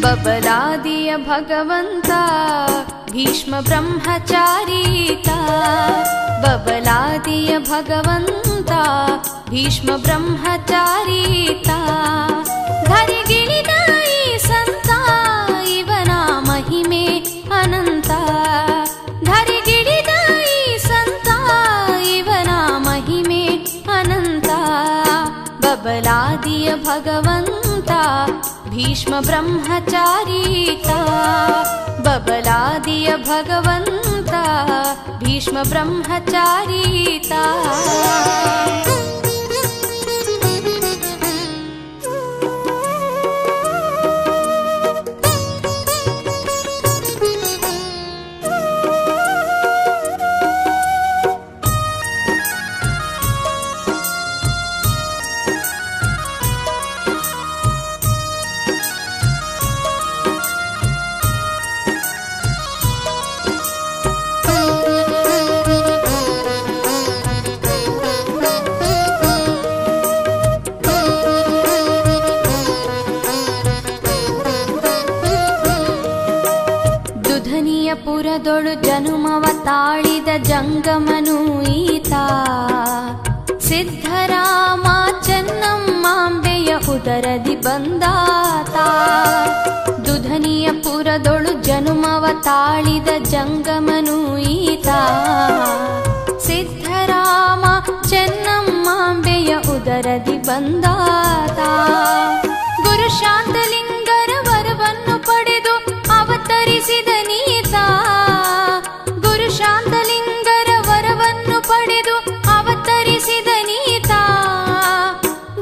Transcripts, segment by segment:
ಬಬಲಾದಿಯ ಭಗವಂತ ಭೀಷ್ಮ ಬ್ರಹ್ಮಚಾರೀತ. ಬಬಲಾದಿಯ ಭಗವಂತ ಭೀಷ್ಮ ಬ್ರಹ್ಮಚಾರೀತ. ಧರೆಗಿಳಿದ ಈ ಸಂತ ಇವನ ಮಹಿಮೆ ಅನಂತ. ಧರೆಗಿಳಿದ ಈ ಸಂತ ಇವನ ಮಹಿಮೆ ಅನಂತ. ಬಬಲಾದಿಯ ಭಗವಂತ ಭೀಷ್ಮ ಬ್ರಹ್ಮಚಾರೀತ. ಬಬಲಾದಿಯ ಭಗವಂತ ಭೀಷ್ಮ ಬ್ರಹ್ಮಚಾರೀತ. ಪುರದೊಳು ಜನುಮವ ತಾಳಿದ ಜಂಗಮನು ಈತ. ಸಿದ್ಧರಾಮ ಚೆನ್ನಮ್ಮಾಂಬೆಯ ಉದರದಿ ಬಂದಾತ. ದುಧನಿಯ ಪುರದೊಳು ಜನುಮವ ತಾಳಿದ ಜಂಗಮನು ಈತ. ಸಿದ್ಧರಾಮ ಚೆನ್ನಮ್ಮಾಂಬೆಯ ಉದರದಿ ಬಂದಾತ. ಗುರು ಶಾಂತಲಿಂಗರ ವರವನ್ನು ಪಡೆದು ಅವತರಿಸಿದ ನೀತ. ಗುರು ಶಾಂತಲಿಂಗರ ವರವನ್ನು ಪಡೆದು ಅವತರಿಸಿದ ನೀತ.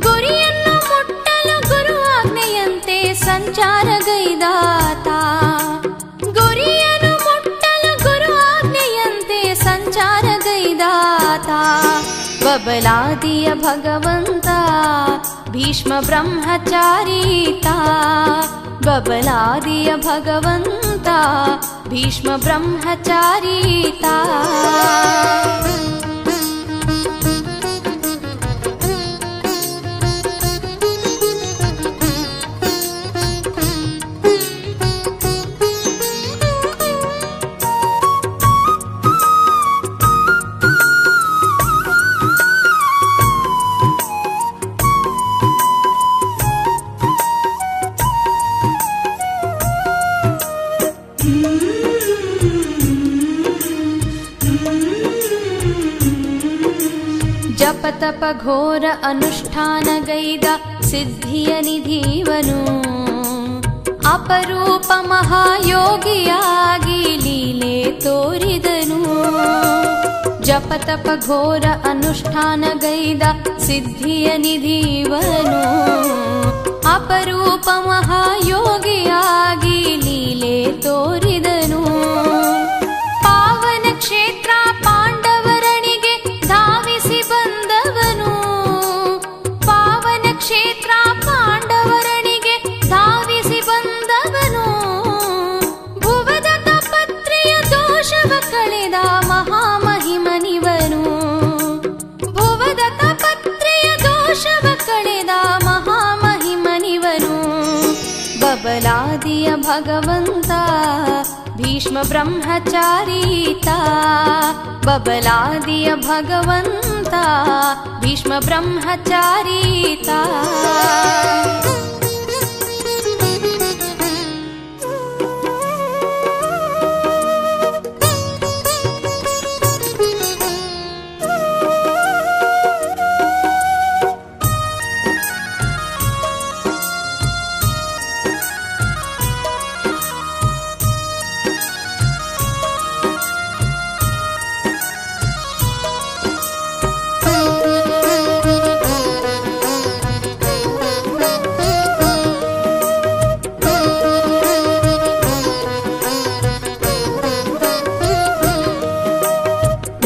ಗುರಿಯನ್ನು ಮುಟ್ಟಲು ಗುರು ಆಜ್ಞೆಯಂತೆ ಸಂಚಾರಗೈದಾತ. ಗುರಿಯನ್ನು ಮುಟ್ಟಲು ಗುರು ಆಜ್ಞೆಯಂತೆ ಸಂಚಾರಗೈದಾತ. ಬಬಲಾದಿಯ ಭಗವಂತ ಭೀಷ್ಮ ಬ್ರಹ್ಮಚಾರೀತ. ಬಬಲಾದಿಯ ಭಗವಂತ ಭೀಷ್ಮ ಬ್ರಹ್ಮಚಾರೀತ. ಜಪತಪ ಘೋರ ಅನುಷ್ಠಾನಗೈದ ಸಿದ್ಧಿಯ ನಿಧಿವನು. ಅಪರೂಪ ಮಹಾಯೋಗಿಯಾಗಿ ಲೀಲೆ ತೋರಿದನು. ಜಪತಪ ಘೋರ ಅನುಷ್ಠಾನಗೈದ ಸಿದ್ಧಿಯ ನಿಧಿವನು. ಅಪರೂಪ ಮಹಾಯೋಗಿಯಾಗಿ ಲೀಲೆ ತೋರಿದನು. ಪಾವನ ಕ್ಷೇತ್ರ ಪಾಂಡವರನಿಗೆ ಧಾವಿಸಿ ಬಂದವನು. ಪಾವನ ಕ್ಷೇತ್ರ ಪಾಂಡವರನಿಗೆ ಧಾವಿಸಿ ಬಂದವನು. ಭುವದ ತಪತ್ರೆಯ ದೋಷವ ಕಳೆದ ಮಹಾಮಹಿಮನಿವನು. ಭುವದ ತಪತ್ರೆಯ ದೋಷವ ಕಳೆದ ಮಹಾಮಹಿಮನಿವನು. ಬಬಲಾದಿಯ ಭಗವಂತ ಭೀಷ್ಮ ಬ್ರಹ್ಮಚಾರೀತ. ಬಬಲಾದಿಯ ಭಗವಂತ ಭೀಷ್ಮ ಬ್ರಹ್ಮಚಾರೀತ.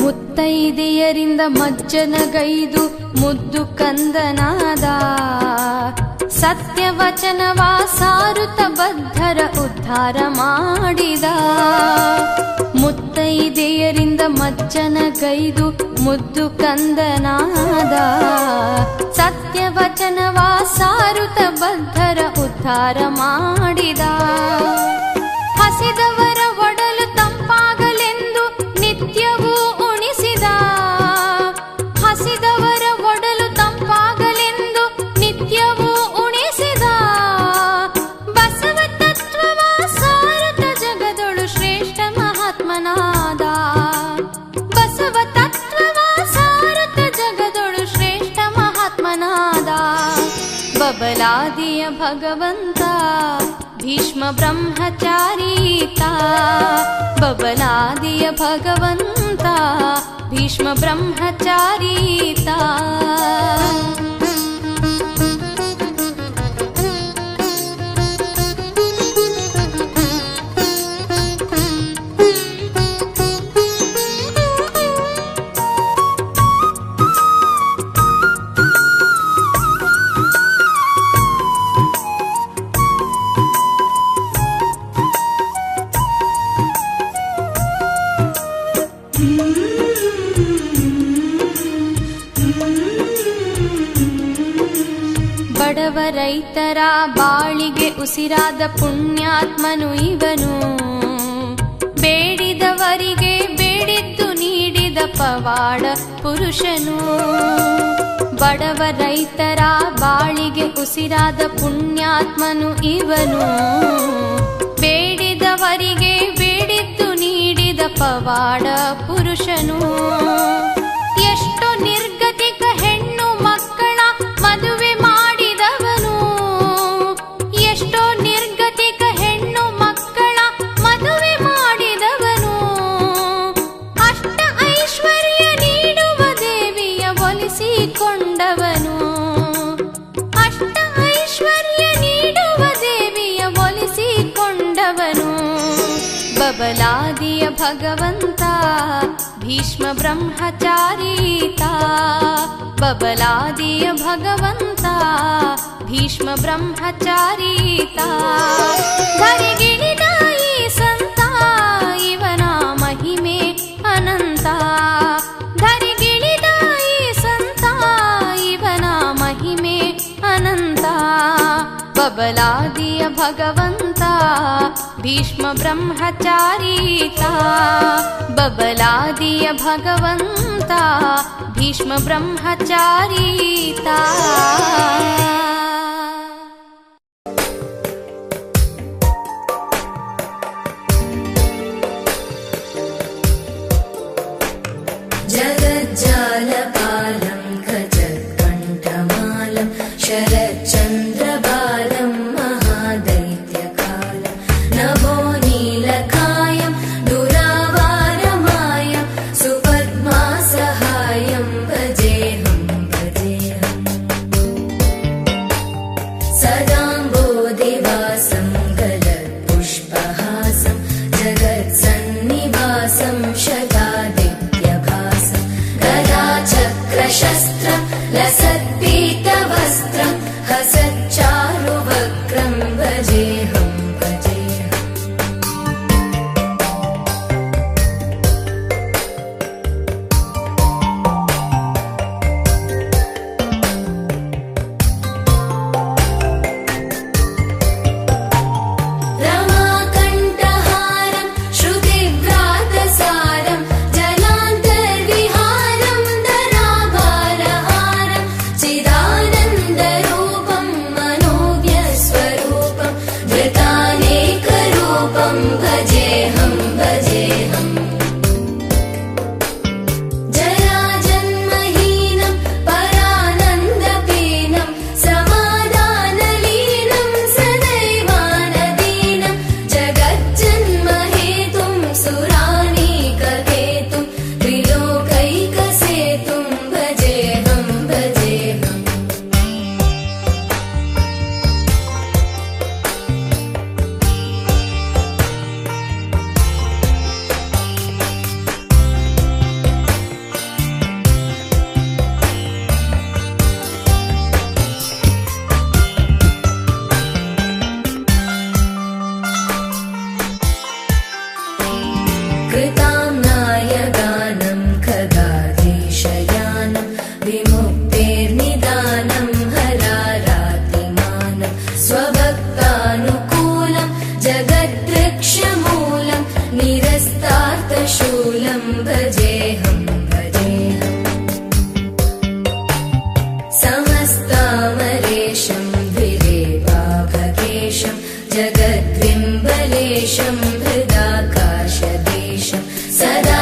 ಮುತ್ತೈದೆಯರಿಂದ ಮಜ್ಜನಗೈದು ಮುದ್ದು ಕಂದನಾದ. ಸತ್ಯವಚನವ ಸಾರುತ ಬದ್ಧರ ಉದ್ಧಾರ ಮಾಡಿದ. ಮುತ್ತೈದೆಯರಿಂದ ಮಜ್ಜನಗೈದು ಮುದ್ದು ಕಂದನಾದ. ಸತ್ಯವಚನವ ಸಾರುತ ಬದ್ಧರ ಉದ್ಧಾರ ಮಾಡಿದ. ಭಗವಂತ ಭೀಷ್ಮ ಬ್ರಹ್ಮಚಾರೀತ ಬಬಲಾದಿಯ ಭಗವಂತ ಭೀಷ್ಮ ಬ್ರಹ್ಮಚಾರೀತ ಬಡವ ರೈತರ ಬಾಳಿಗೆ ಉಸಿರಾದ ಪುಣ್ಯಾತ್ಮನು ಇವನು ಬೇಡಿದವರಿಗೆ ಬೇಡಿದ್ದು ನೀಡಿದ ಪವಾಡ ಪುರುಷನು ಬಡವ ರೈತರ ಬಾಳಿಗೆ ಉಸಿರಾದ ಪುಣ್ಯಾತ್ಮನು ಇವನು ಬೇಡಿದವರಿಗೆ ಬೇಡಿದ್ದು ನೀಡಿದ ಪವಾಡ ಪುರುಷನು ಎಷ್ಟೋ ನಿರ್ಗತಿಕ ಹೆಣ್ಣು ಮಕ್ಕಳ ಮದುವೆ ಮಾಡಿದವನು ಎಷ್ಟೋ ನಿರ್ಗತಿಕ ಹೆಣ್ಣು ಮಕ್ಕಳ ಮದುವೆ ಮಾಡಿದವನು ಅಷ್ಟ ಐಶ್ವರ್ಯ ನೀಡುವ ದೇವಿಯ ಒಲಿಸಿಕೊಂಡವನು ಅಷ್ಟ ಐಶ್ವರ್ಯ ನೀಡುವ ದೇವಿಯ ಒಲಿಸಿಕೊಂಡವನು ಬಬಲಾದಿಯ ಭಗವಂತ ಭೀಷ್ಮ ಬ್ರಹ್ಮಚಾರೀತ ಬಬಲಾದಿಯ ಭಗವಂತ ಭೀಷ್ಮ ಬ್ರಹ್ಮಚಾರೀತ ಧರೆಗಿಳಿದ ಈ ಸಂತ ಇವನ ಮಹಿಮೆ ಅನಂತ ಧರೆಗಿಳಿದ ಈ ಸಂತ ಇವನ ಮಹಿಮೆ ಅನಂತ ಬಬಲಾದಿಯ ಭಗವಂತ ಭೀಷ್ಮ ಬ್ರಹ್ಮಚಾರೀತ ಬಬಲಾದಿಯ ಭಗವಂತ ಭೀಷ್ಮ ಬ್ರಹ್ಮಚಾರೀತ जगज्जालपालं गजत्कण्ठमालं शरच्चन्द्रबालं महादैत्यकालं नभो नीलकायं दुरावारमायं सुपद्मासहायं भजेऽहं भजेऽहम् सदाम्बोधिवासं गलत्पुष्पहासं जगत्सन्निवासं शतादित्यभासं गदाचक्रशस्त्रं लसत्पीतवस्त्रं हसच्चारुवक्त्रं भजेऽहं भजेऽहम् रमाकण्ठहारं श्रुतिव्रातसारं जलान्तर्विहारं धराभारहारं चिदानन्दरूपं मनोव्यस्वरूपं धृतानेकरूपं भजेऽहं भजेऽहम् जराजन्महीनं परानन्दपीनं समाधानलीनं सदैवानदीनं जगज्जन्महेतुं सुरानीककेतुं त्रिलोकैकसेतुं भजेऽहं भजेऽहम् कृताम्नायगानं खगाधीशयानं विमुक्तेर्निदानं हरारातिमानं स्वभक्तानुकूलं जगद्वृक्षमूलं निरस्तार्थशूलं भजेऽहं भजेऽहम् समस्तामरेशं द्विरेवाभकेशं जगद्विम्बलेशं हृदाकाशदेशं सदा